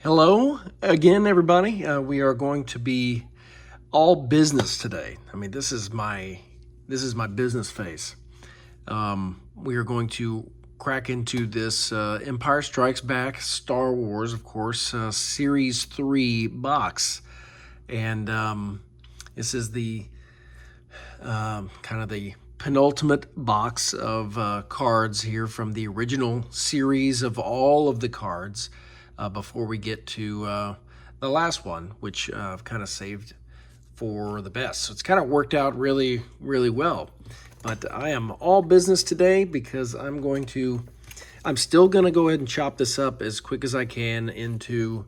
Hello again, everybody. We are going to be all business today. I mean, this is my business face. We are going to crack into this Empire Strikes Back, Star Wars, of course, Series 3 box, and this is the kind of the penultimate box of cards here from the original series of all of the cards before we get to the last one, which I've kind of saved for the best. So it's kind of worked out really, really well. But I am all business today because I'm still going to go ahead and chop this up as quick as I can into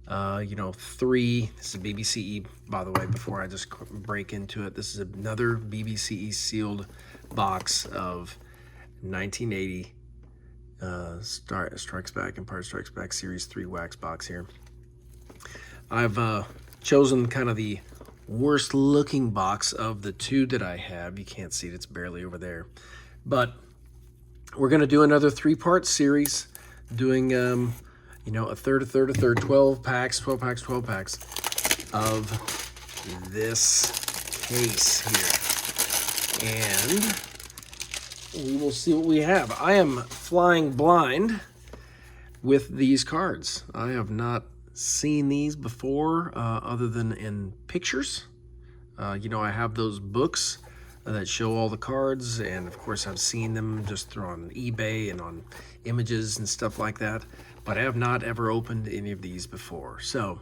three. This is BBCE, by the way, before I just break into it. This is another BBCE sealed box of 1980 Strikes Back, Empire Strikes Back Series 3 wax box here. I've chosen kind of the worst looking box of the two that I have. You can't see it, it's barely over there. But we're going to do another 3-part series, doing a third, 12 packs of this case here. And we will see what we have. I am flying blind with these cards. I have not seen these before other than in pictures. I have those books that show all the cards, and of course I've seen them just through on eBay and on images and stuff like that, but I have not ever opened any of these before. So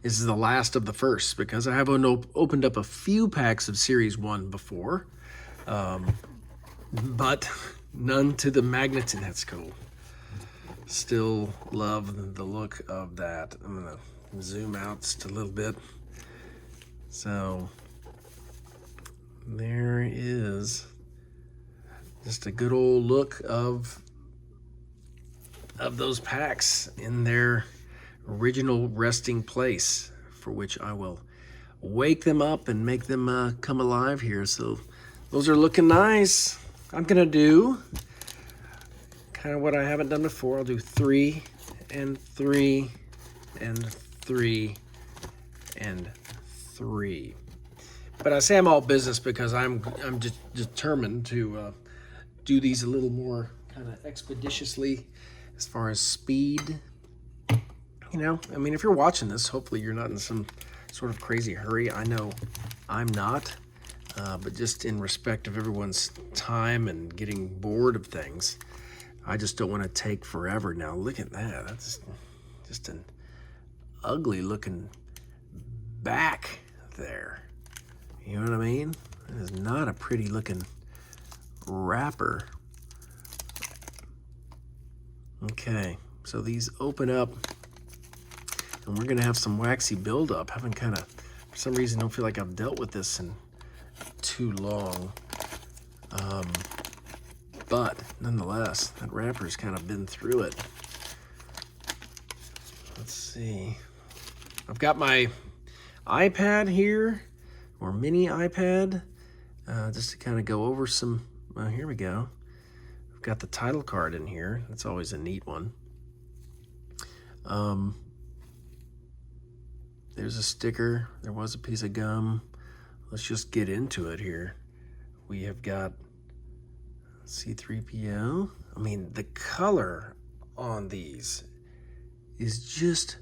this is the last of the first, because I have opened up a few packs of Series 1 before, but none to the magnitude. That's cool. Still love the look of that. I'm gonna zoom out just a little bit. So there is just a good old look of those packs in their original resting place, for which I will wake them up and make them come alive here. So those are looking nice. I'm gonna do kind of what I haven't done before. I'll do 3 and 3 and 3 and 3. But I say I'm all business because I'm just determined to do these a little more kind of expeditiously as far as speed. If you're watching this, hopefully you're not in some sort of crazy hurry. I know I'm not, but just in respect of everyone's time and getting bored of things, I just don't want to take forever. Now look at that. That's just an ugly looking back there. You know what I mean? It is not a pretty looking wrapper. Okay, so these open up, and we're gonna have some waxy buildup. Haven't kind of, for some reason, don't feel like I've dealt with this in too long. But nonetheless, that wrapper's kind of been through it. Let's see. I've got my iPad here, or mini iPad, just to kind of go over some. Here we go. I've got the title card in here. That's always a neat one. There's a sticker. There was a piece of gum. Let's just get into it here. We have got C-3PO. I mean, the color on these is just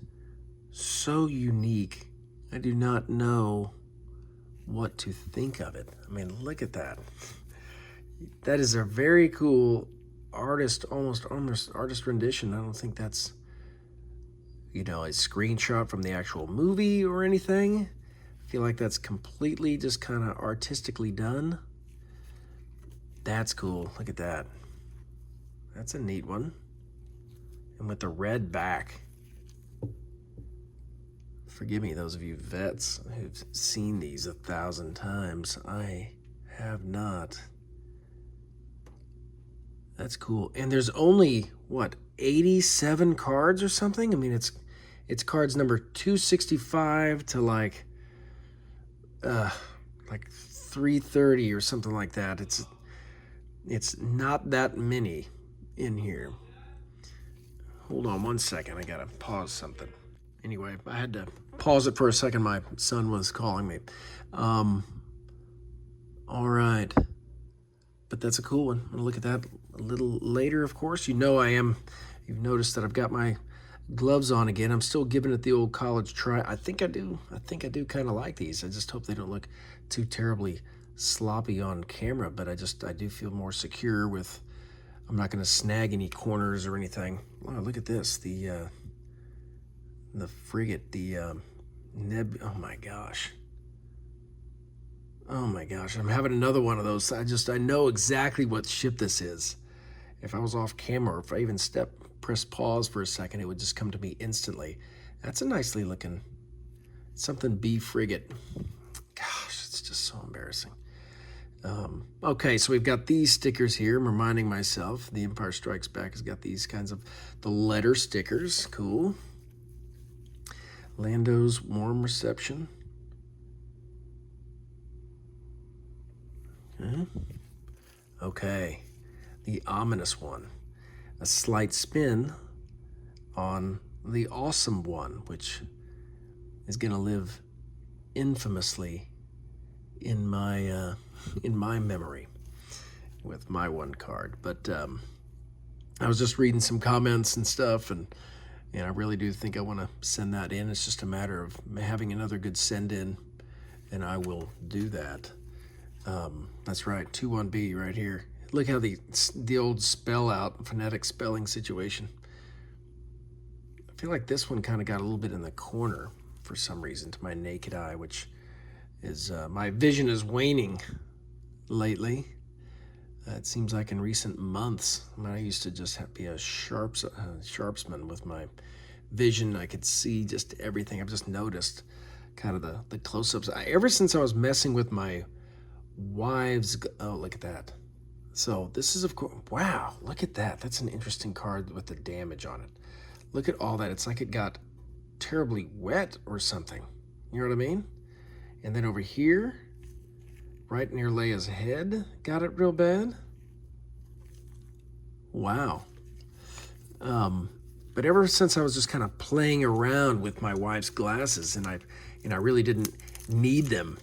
so unique. I do not know what to think of it. I mean, look at that. That is a very cool artist, almost artist rendition. I don't think that's, a screenshot from the actual movie or anything. I feel like that's completely just kind of artistically done. That's cool. Look at that. That's a neat one. And with the red back. Forgive me, those of you vets who've seen these 1,000 times. I have not. That's cool. And there's only, 87 cards or something? I mean, it's cards number 265 to like 330 or something like that. It's not that many in here. Hold on one second. I gotta pause something. Anyway, I had to pause it for a second. My son was calling me. All right. But that's a cool one. I'm gonna look at that a little later, of course. You know I am. You've noticed that I've got my gloves on again. I'm still giving it the old college try. I think I do kind of like these. I just hope they don't look too terribly sloppy on camera, but I do feel more secure with, I'm not gonna snag any corners or anything. Wow, look at this. The frigate, oh my gosh. Oh my gosh, I'm having another one of those. I know exactly what ship this is. If I was off camera, or if I even press pause for a second, it would just come to me instantly. That's a nicely looking, something B frigate. Gosh, it's just so embarrassing. Okay, so we've got these stickers here. I'm reminding myself, The Empire Strikes Back has got these kinds of, the letter stickers, cool. Lando's warm reception. Okay, the ominous one. A slight spin on the awesome one, which is going to live infamously in my memory with my one card. But I was just reading some comments and stuff, and I really do think I want to send that in. It's just a matter of having another good send in, and I will do that. That's right, 2-1-B right here. Look how the old spell out, phonetic spelling situation. I feel like this one kind of got a little bit in the corner for some reason to my naked eye, which is, my vision is waning lately. It seems like in recent months, I used to just be a sharpsman with my vision. I could see just everything. I've just noticed kind of the close-ups. Ever since I was messing with my wife's, oh, look at that. So this is, of course, wow, look at that. That's an interesting card with the damage on it. Look at all that. It's like it got terribly wet or something. You know what I mean? And then over here, right near Leia's head, got it real bad. Wow. But ever since I was just kind of playing around with my wife's glasses, and I really didn't need them,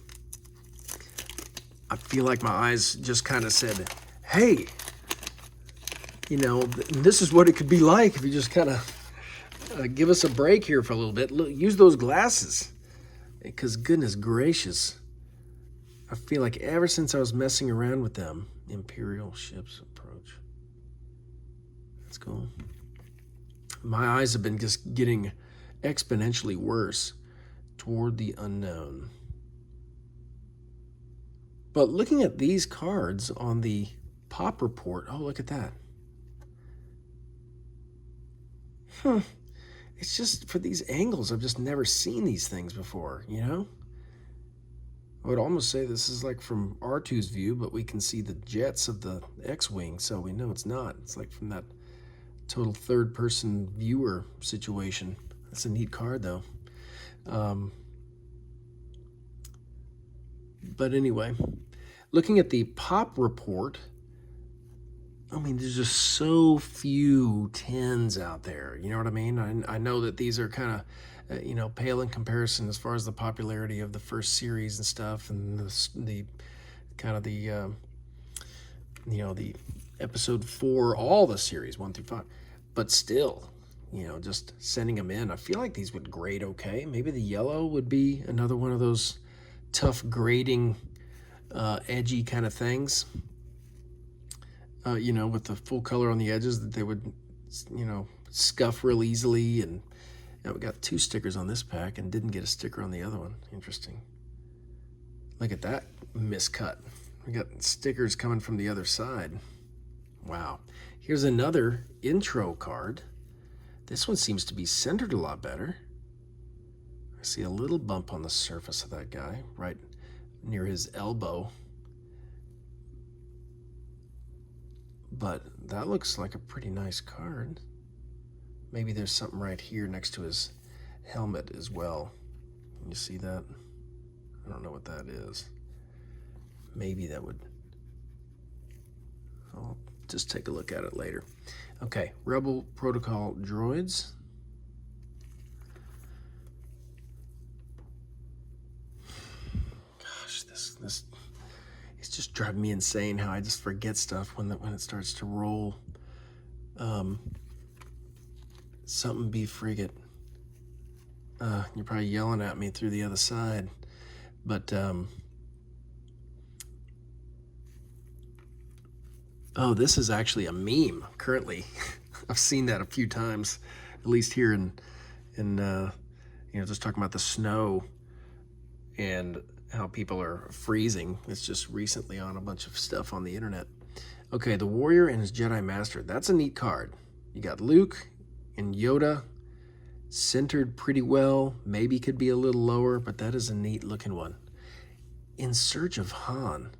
I feel like my eyes just kind of said, hey, this is what it could be like if you just kind of give us a break here for a little bit. Look, use those glasses, because goodness gracious, I feel like ever since I was messing around with them, Imperial ships approach. That's cool. My eyes have been just getting exponentially worse. Toward the unknown. But looking at these cards on the pop report, oh, look at that. It's just, for these angles, I've just never seen these things before, I would almost say this is like from R2's view, but we can see the jets of the X-Wing, so we know it's not. It's like from that total third-person viewer situation. That's a neat card, though. But anyway, looking at the pop report, there's just so few 10s out there. You know what I mean? I know that these are kind of, pale in comparison as far as the popularity of the first series and stuff, and the episode 4, all the series 1 through 5. But still, just sending them in, I feel like these would grade okay. Maybe the yellow would be another one of those tough grading, edgy kind of things. With the full color on the edges that they would, scuff real easily. And we got 2 stickers on this pack and didn't get a sticker on the other one. Interesting. Look at that miscut. We got stickers coming from the other side. Wow. Here's another intro card. This one seems to be centered a lot better. I see a little bump on the surface of that guy, right near his elbow. But that looks like a pretty nice card. Maybe there's something right here next to his helmet as well. Can you see that? I don't know what that is. Maybe that would... I'll just take a look at it later. Okay, Rebel Protocol droids. Gosh, this it's just driving me insane how I just forget stuff when it starts to roll. Something B frigate. You're probably yelling at me through the other side, but oh, this is actually a meme currently. I've seen that a few times, at least here in just talking about the snow and how people are freezing. It's just recently on a bunch of stuff on the internet. Okay, the Warrior and his Jedi Master. That's a neat card. You got Luke and Yoda centered pretty well. Maybe could be a little lower, but that is a neat looking one. In Search of Han.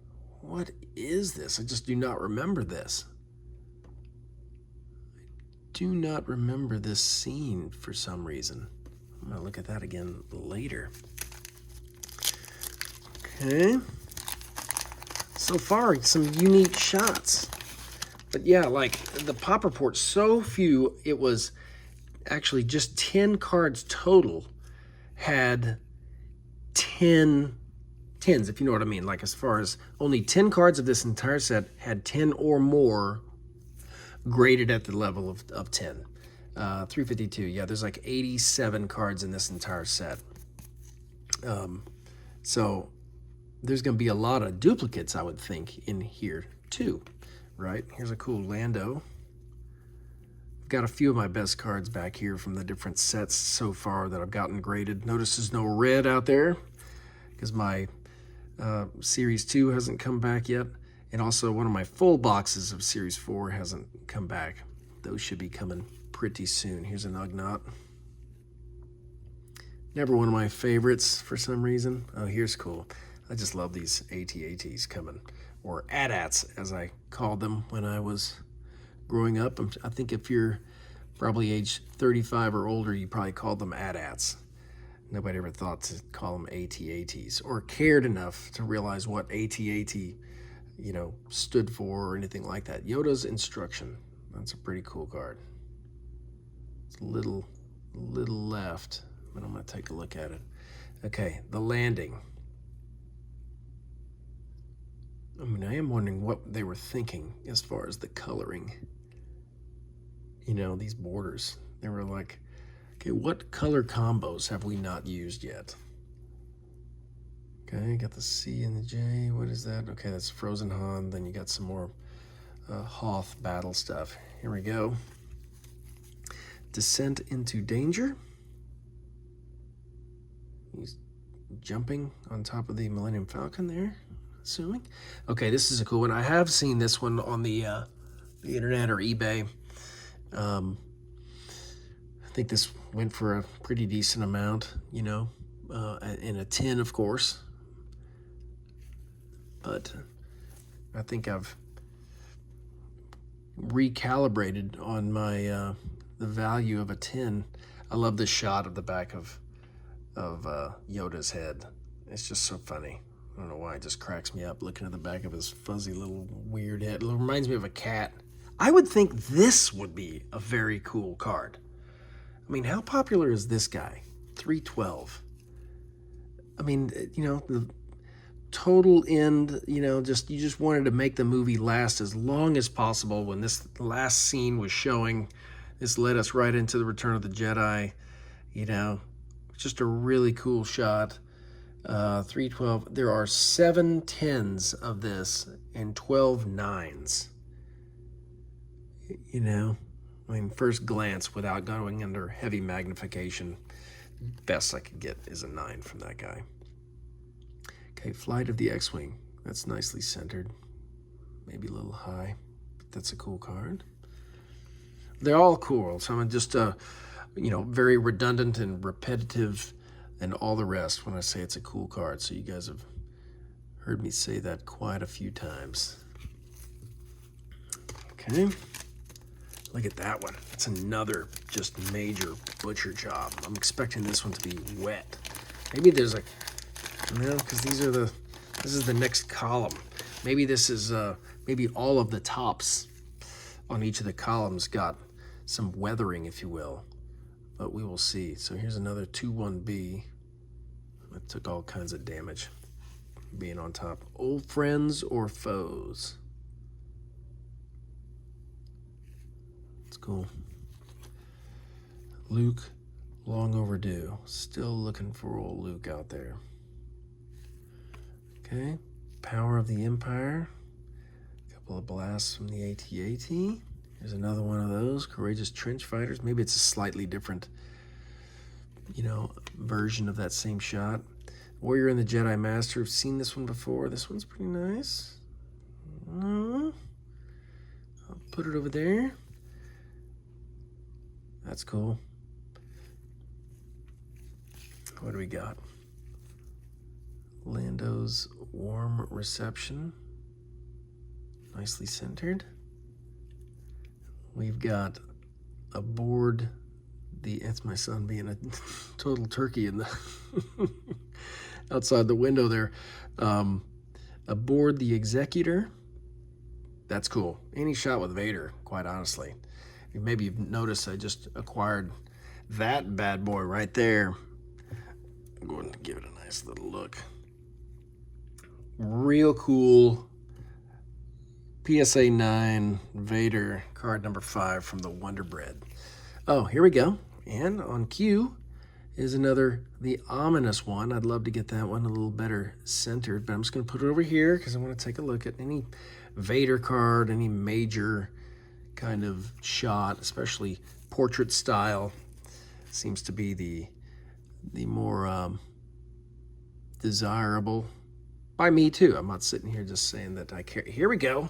What is this? I just do not remember this. I do not remember this scene for some reason. I'm going to look at that again later. Okay. So far, some unique shots. But yeah, like the pop report, so few, it was actually just 10 cards total had 10 10s, if you know what I mean. Like as far as only 10 cards of this entire set had 10 or more graded at the level of 10. 352, yeah, there's like 87 cards in this entire set. So there's going to be a lot of duplicates, I would think, in here too, right? Here's a cool Lando. I've got a few of my best cards back here from the different sets so far that I've gotten graded. Notice there's no red out there because my Series 2 hasn't come back yet. And also one of my full boxes of Series 4 hasn't come back. Those should be coming pretty soon. Here's an Ugnaught. Never one of my favorites for some reason. Oh, here's cool. I just love these AT-ATs coming, or AT-ATs as I called them when I was growing up. I think if you're probably age 35 or older, you probably called them AT-ATs. Nobody ever thought to call them AT-ATs or cared enough to realize what AT-AT, stood for or anything like that. Yoda's Instruction. That's a pretty cool card. It's a little left, but I'm going to take a look at it. Okay, The Landing. I mean, I am wondering what they were thinking as far as the coloring. These borders. They were like, okay, what color combos have we not used yet? Okay, got the C and the J. What is that? Okay, that's Frozen Han. Then you got some more Hoth battle stuff. Here we go. Descent into Danger. He's jumping on top of the Millennium Falcon there, assuming. Okay, this is a cool one. I have seen this one on the internet or eBay. I think this went for a pretty decent amount, in a tin, of course. But I think I've recalibrated on my the value of a tin. I love the shot of the back of Yoda's head. It's just so funny. I don't know why, it just cracks me up looking at the back of his fuzzy little weird head. It reminds me of a cat. I would think this would be a very cool card. I mean, how popular is this guy? 312. I mean, the total end, you just wanted to make the movie last as long as possible. When this last scene was showing, this led us right into the Return of the Jedi. Just a really cool shot. 312. There are 7 10s of this and 12 9s. I mean, first glance, without going under heavy magnification, best I could get is a 9 from that guy. Okay, Flight of the X-Wing. That's nicely centered. Maybe a little high, but that's a cool card. They're all cool, so I'm just, very redundant and repetitive and all the rest when I say it's a cool card. So you guys have heard me say that quite a few times. Okay. Look at that one. That's another just major butcher job. I'm expecting this one to be wet. Maybe there's because this is the next column. Maybe this is maybe all of the tops on each of the columns got some weathering, if you will, but we will see. So here's another 2-1B that took all kinds of damage being on top. Old friends or foes? It's cool. Luke, long overdue. Still looking for old Luke out there. Okay, Power of the Empire. A couple of blasts from the AT-AT. Here's another one of those. Courageous Trench Fighters. Maybe it's a slightly different, version of that same shot. Warrior and the Jedi Master. I've seen this one before. This one's pretty nice. I'll put it over there. That's cool. What do we got? Lando's Warm Reception. Nicely centered. We've got aboard it's my son being a total turkey in the outside the window there. Aboard the Executor. That's cool. Any shot with Vader, quite honestly. Maybe you've noticed I just acquired that bad boy right there. I'm going to give it a nice little look. Real cool PSA 9 Vader card number 5 from the Wonder Bread. Oh, here we go. And on cue is the ominous one. I'd love to get that one a little better centered, but I'm just going to put it over here because I want to take a look at any Vader card, any major kind of shot, especially portrait style. Seems to be the more desirable by me too. I'm not sitting here just saying that I care. Here we go.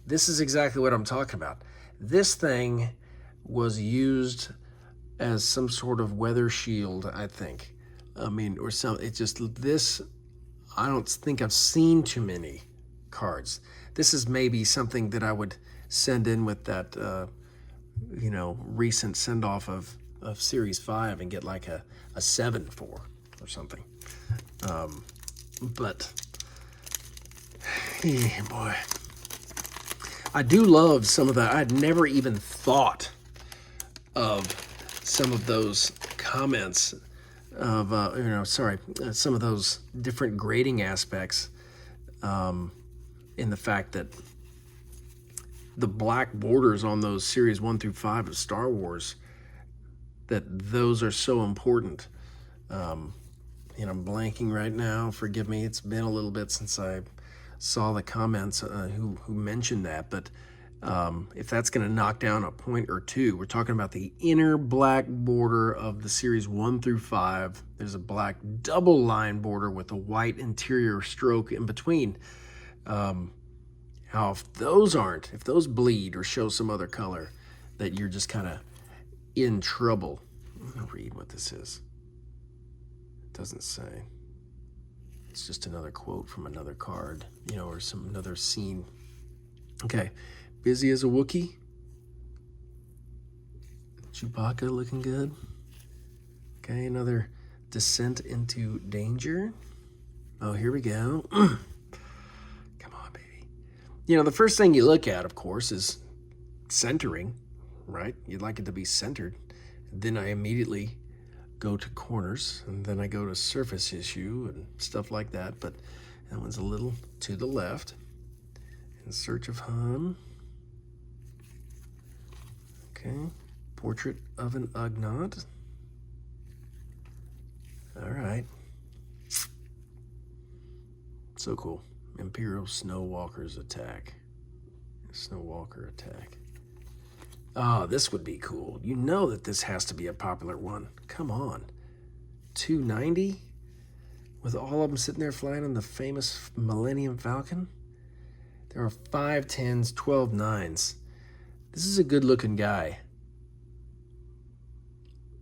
This is exactly what I'm talking about. This thing was used as some sort of weather shield, I think. Or something. It's just this. I don't think I've seen too many cards. This is maybe something that I would send in with that, recent send-off of Series 5 and get like a 7 for or something. But, hey, boy. I do love some of that. I'd never even thought of some of those comments of, some of those different grading aspects in the fact that the black borders on those Series 1 through 5 of Star Wars, that those are so important. I'm blanking right now. Forgive me. It's been a little bit since I saw the comments who mentioned that, but if that's going to knock down a point or two, we're talking about the inner black border of the Series 1 through 5. There's a black double line border with a white interior stroke in between. If those bleed or show some other color, that you're just kind of in trouble. I'm going to read what this is. It doesn't say. It's just another quote from another card, or another scene. Okay. Busy as a Wookiee. Chewbacca looking good. Okay, another Descent into Danger. Oh, here we go. Come on, baby. The first thing you look at, of course, is centering, right? You'd like it to be centered. Then I immediately go to corners, and then I go to surface issue and stuff like that, but that one's a little to the left. In Search of Han. Okay, Portrait of an Ugnaught. All right. So cool. Imperial Snowwalker's Attack. Snowwalker Attack. Oh, this would be cool. You know that this has to be a popular one. Come on. 290? With all of them sitting there flying on the famous Millennium Falcon? There are 5 10s, 12 9s. This is a good-looking guy.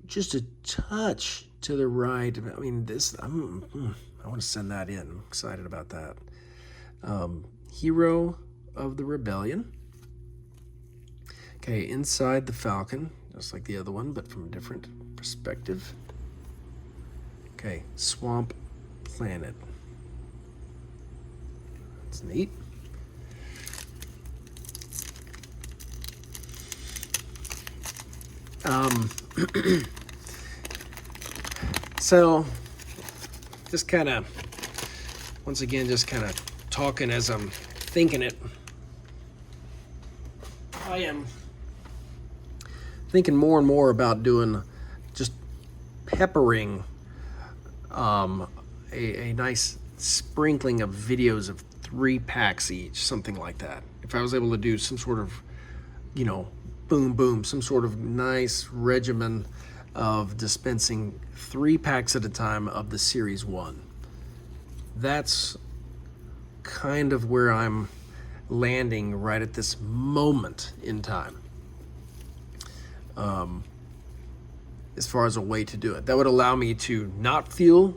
Just a touch to the right. I mean, I want to send that in. I'm excited about that. Hero of the Rebellion. Okay, inside the Falcon, just like the other one, but from a different perspective. Okay, Swamp Planet. That's neat. So just kind of, once again, just kind of talking as I'm thinking it. I am thinking more and more about doing just peppering a nice sprinkling of videos of 3 packs each, something like that. If I was able to do some sort of, you know, boom, boom, some sort of nice regimen of dispensing 3 packs at a time of the Series 1. That's kind of where I'm landing right at this moment in time. As far as a way to do it, that would allow me to not feel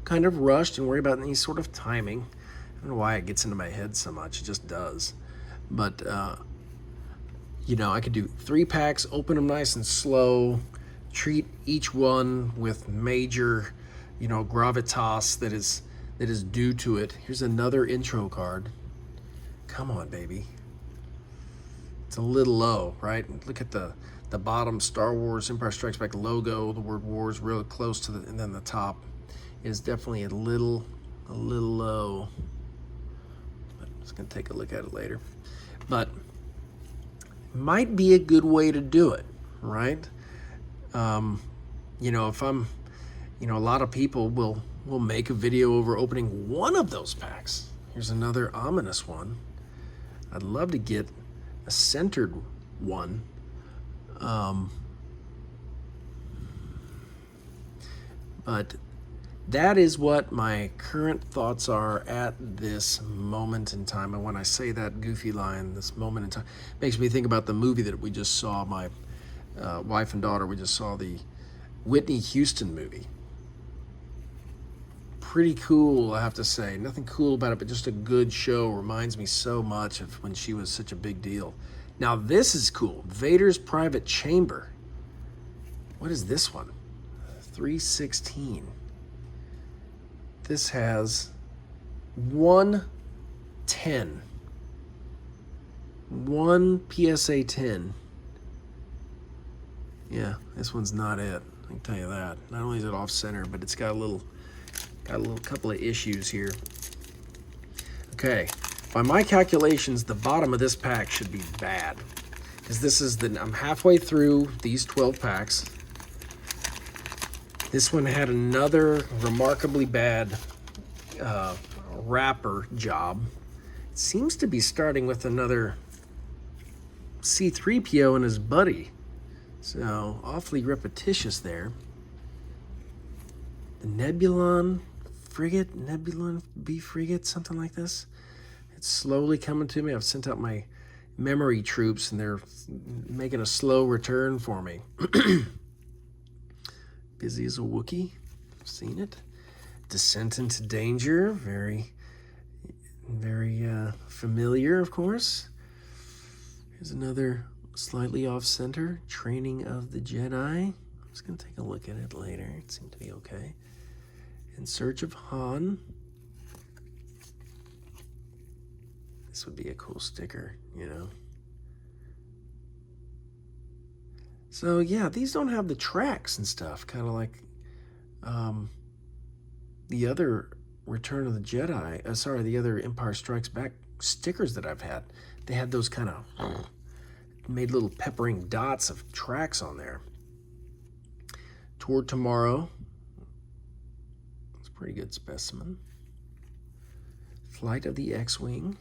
kind of rushed and worry about any sort of timing. I don't know why it gets into my head so much, it just does. But you know, I could do 3 packs, open them nice and slow, treat each one with major, you know, gravitas that is due to it. Here's another intro card. Come on, baby. It's a little low, right? Look at the bottom Star Wars Empire Strikes Back logo. The word war is really close to and then the top is definitely a little low. I'm just gonna take a look at it later. But might be a good way to do it, right? You know, if I'm, you know, a lot of people will make a video over opening one of those packs. Here's another ominous one. I'd love to get a centered one. But that is what my current thoughts are at this moment in time. And when I say that goofy line, this moment in time, makes me think about the movie that we just saw. My wife and daughter, we just saw the Whitney Houston movie. Pretty cool, I have to say. Nothing cool about it, but just a good show. Reminds me so much of when she was such a big deal. Now this is cool. Vader's Private Chamber. What is this one? 316. This has 110. 1 PSA 10. Yeah, this one's not it. I can tell you that. Not only is it off center, but it's got a little couple of issues here. Okay, by my calculations, the bottom of this pack should be bad, because this is I'm halfway through these 12 packs. This one had another remarkably bad wrapper job. It seems to be starting with another C-3PO and his buddy. So awfully repetitious there. The Nebulon frigate, Nebulon B frigate, something like this. It's slowly coming to me. I've sent out my memory troops and they're making a slow return for me. Busy as a Wookiee, I've seen it. Descent into Danger, very familiar, of course. Here's another slightly off center, Training of the Jedi. I'm just gonna take a look at it later. It seemed to be okay. In Search of Han. This would be a cool sticker, you know. So yeah, these don't have the tracks and stuff, kind of like the other Return of the Jedi, the other Empire Strikes Back stickers that I've had. They had those kind of made little peppering dots of tracks on there. Toward Tomorrow. It's a pretty good specimen. Flight of the X-Wing.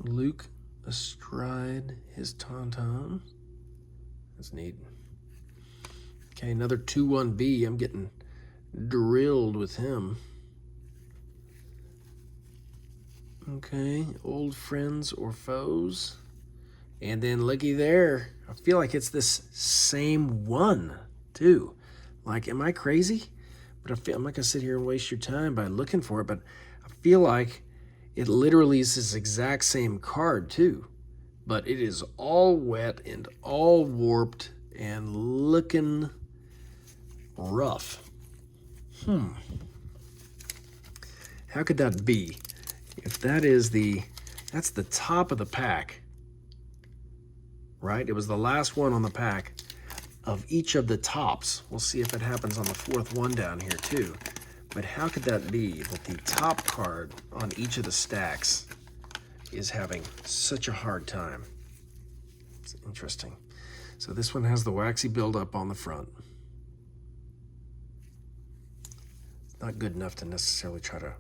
Luke astride his tauntaun. That's neat. Okay, another 2-1B. I'm getting drilled with him. Okay, Old Friends or Foes. And then looky there. I feel like it's this same one, too. Like, am I crazy? But I'm not going to sit here and waste your time by looking for it, but I feel like it literally is this exact same card, too. But it is all wet and all warped and looking rough. How could that be? If that is that's the top of the pack. right? It was the last one on the pack of each of the tops. We'll see if it happens on the fourth one down here too. But how could that be that the top card on each of the stacks is having such a hard time? It's interesting. So this one has the waxy buildup on the front. It's not good enough to necessarily try to,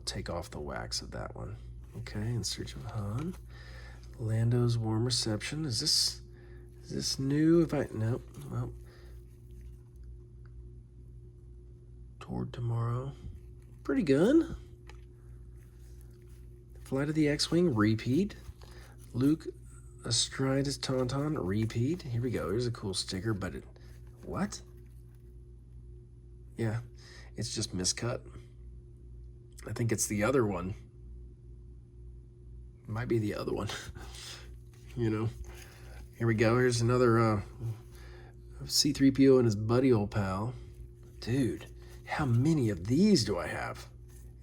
take off the wax of that one. Okay, In Search of Han. Lando's Warm Reception. Is this new? Nope. Well, Toward Tomorrow. Pretty good. Flight of the X-Wing, repeat. Luke Astride as Tauntaun, repeat. Here we go. Here's a cool sticker, but what? Yeah, it's just miscut. I think it's the other one. It might be the other one. Here we go. Here's another C-3PO and his buddy old pal. Dude, how many of these do I have?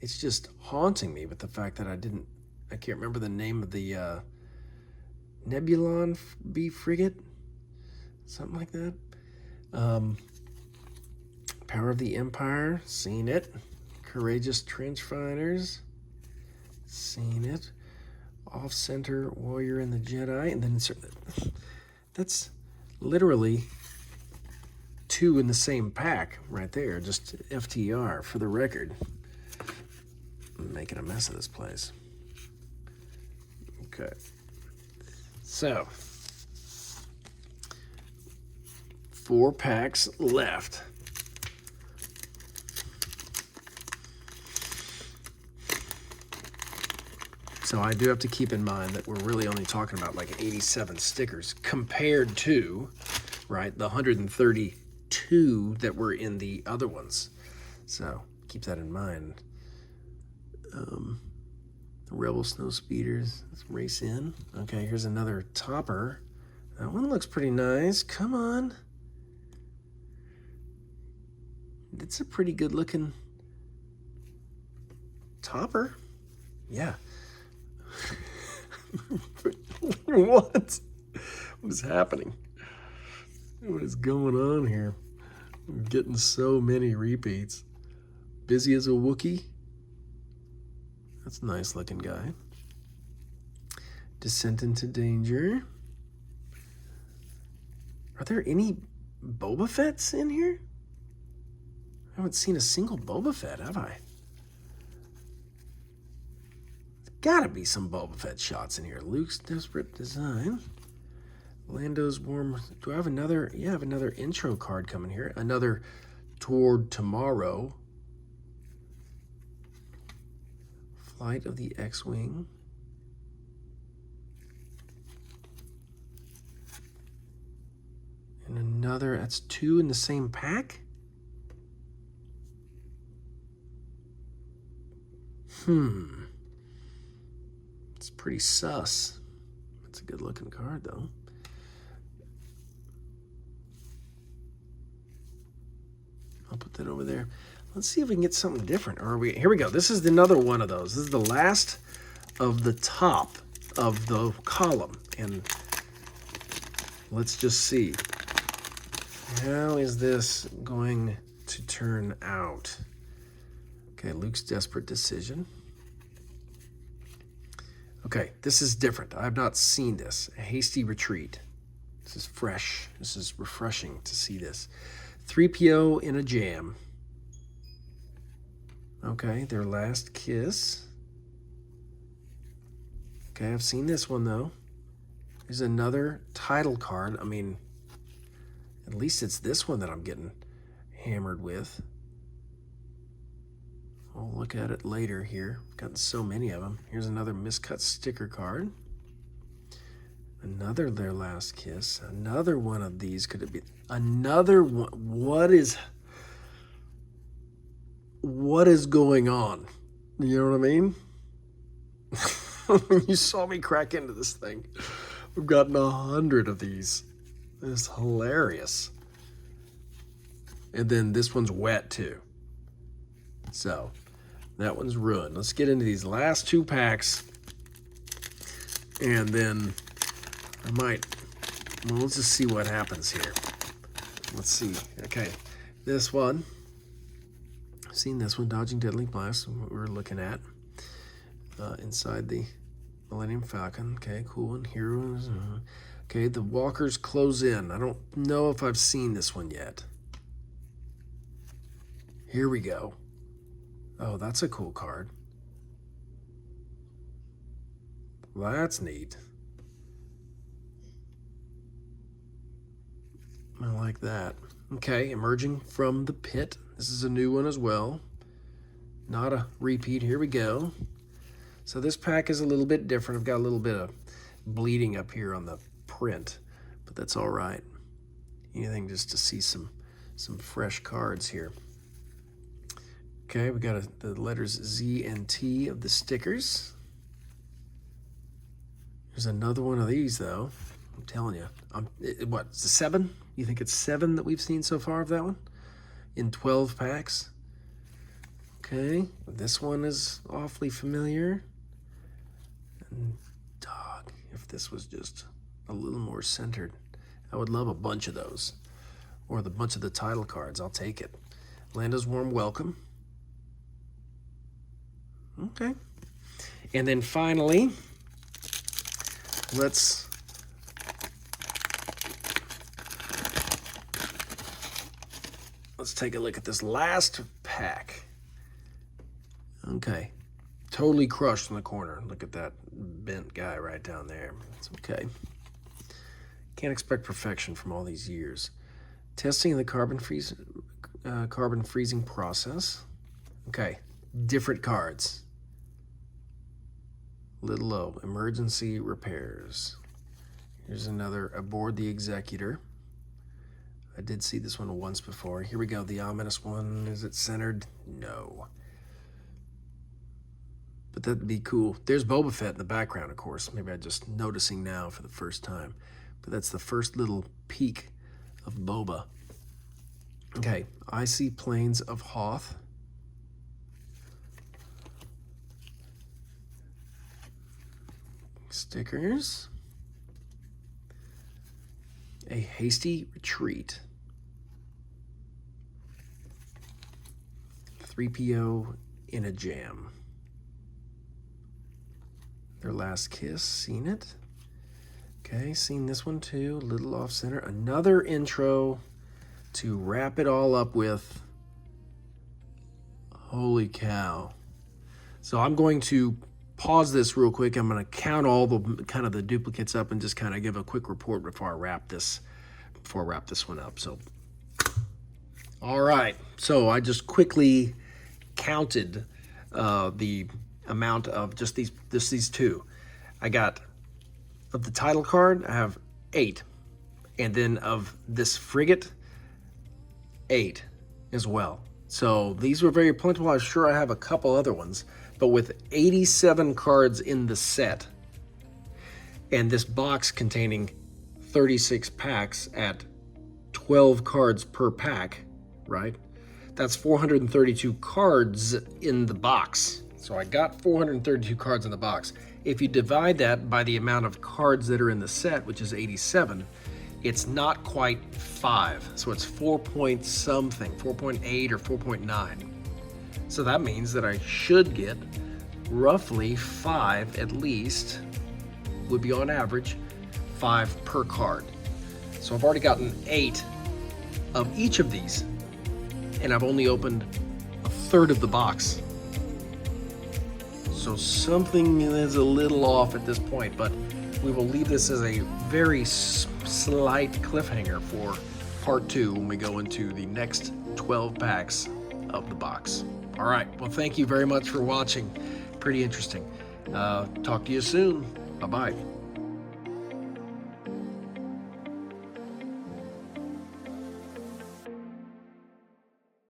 It's just haunting me with the fact that I can't remember the name of the Nebulon B frigate, something like that. Power of the Empire, seen it. Courageous Trench Fighters, seen it. Off-Center Warrior and the Jedi, and then that's literally two in the same pack right there, just FTR for the record. I'm making a mess of this place. Okay. So, 4 packs left. So I do have to keep in mind that we're really only talking about like 87 stickers compared to, right, the 132 that were in the other ones. So keep that in mind. The Rebel Snow Speeders, let's race in. Okay, here's another topper. That one looks pretty nice. Come on. It's a pretty good looking topper. Yeah. What is happening? What is going on here? I'm getting so many repeats. Busy as a Wookiee. That's a nice looking guy. Descent into Danger. Are there any Boba Fetts in here? I haven't seen a single Boba Fett, have I? Gotta be some Boba Fett shots in here. Luke's Desperate Design. Lando's Warm. Do I have another? Yeah, I have another intro card coming here. Another Toward Tomorrow. Flight of the X-Wing. And another. That's 2 in the same pack? It's pretty sus. It's a good looking card though. I'll put that over there. Let's see if we can get something different. Here we go. This is another one of those. This is the last of the top of the column. And let's just see. How is this going to turn out? Okay, Luke's Desperate Decision. Okay, this is different. I've not seen this. A Hasty Retreat. This is fresh. This is refreshing to see this. 3PO in a Jam. Okay, Their Last Kiss. Okay, I've seen this one though. There's another title card. I mean, at least it's this one that I'm getting hammered with. I'll look at it later here. I've gotten so many of them. Here's another miscut sticker card. Another Their Last Kiss. Another one of these. Could it be another one? What is going on? You know what I mean? You saw me crack into this thing. We've gotten 100 of these. It's hilarious. And then this one's wet too. So that one's ruined. Let's get into these last 2 packs. And then I might. Well, let's just see what happens here. Let's see. Okay, this one. I've seen this one, Dodging Deadly Blast, what we're looking at. Inside the Millennium Falcon. Okay, cool. And Heroes. Okay, the walkers close in. I don't know if I've seen this one yet. Here we go. Oh, that's a cool card. Well, that's neat. I like that. Okay, Emerging from the Pit. This is a new one as well. Not a repeat. Here we go. So this pack is a little bit different. I've got a little bit of bleeding up here on the print, but that's all right. Anything just to see some fresh cards here. Okay, we got the letters Z and T of the stickers. There's another one of these, though. I'm telling you. What, it's a 7? You think it's 7 that we've seen so far of that one? In 12 packs? Okay, this one is awfully familiar. And dog, if this was just a little more centered, I would love a bunch of those. Or the bunch of the title cards, I'll take it. Landa's Warm Welcome. Okay. And then finally, let's take a look at this last pack. Okay. Totally crushed in the corner. Look at that bent guy right down there. It's okay. Can't expect perfection from all these years. Testing the carbon freezing process. Okay. Different cards. Little low. Emergency repairs. Here's another Aboard the Executor. I did see this one once before. Here we go. The ominous one. Is it centered? No. But that'd be cool. There's Boba Fett in the background, of course. Maybe I'm just noticing now for the first time. But that's the first little peek of Boba. Okay. Icy Plains of Hoth. Stickers. A Hasty Retreat. 3PO in a Jam. Their Last Kiss. Seen it. Okay, seen this one too. A little off center. Another intro to wrap it all up with. Holy cow. So I'm going to pause this real quick. I'm going to count all the kind of the duplicates up and just kind of give a quick report before I wrap this one up. So, all right. So I just quickly counted the amount of just these two. I got of the title card, I have 8, and then of this frigate, 8 as well. So these were very plentiful. I'm sure I have a couple other ones. But with 87 cards in the set, and this box containing 36 packs at 12 cards per pack, right? That's 432 cards in the box. So I got 432 cards in the box. If you divide that by the amount of cards that are in the set, which is 87, it's not quite 5. So it's 4 point something, 4.8 or 4.9. So that means that I should get roughly 5 at least, would be on average, 5 per card. So I've already gotten 8 of each of these, and I've only opened a third of the box. So something is a little off at this point, but we will leave this as a very slight cliffhanger for part 2 when we go into the next 12 packs of the box. All right, well, thank you very much for watching. Pretty interesting. Talk to you soon. Bye-bye.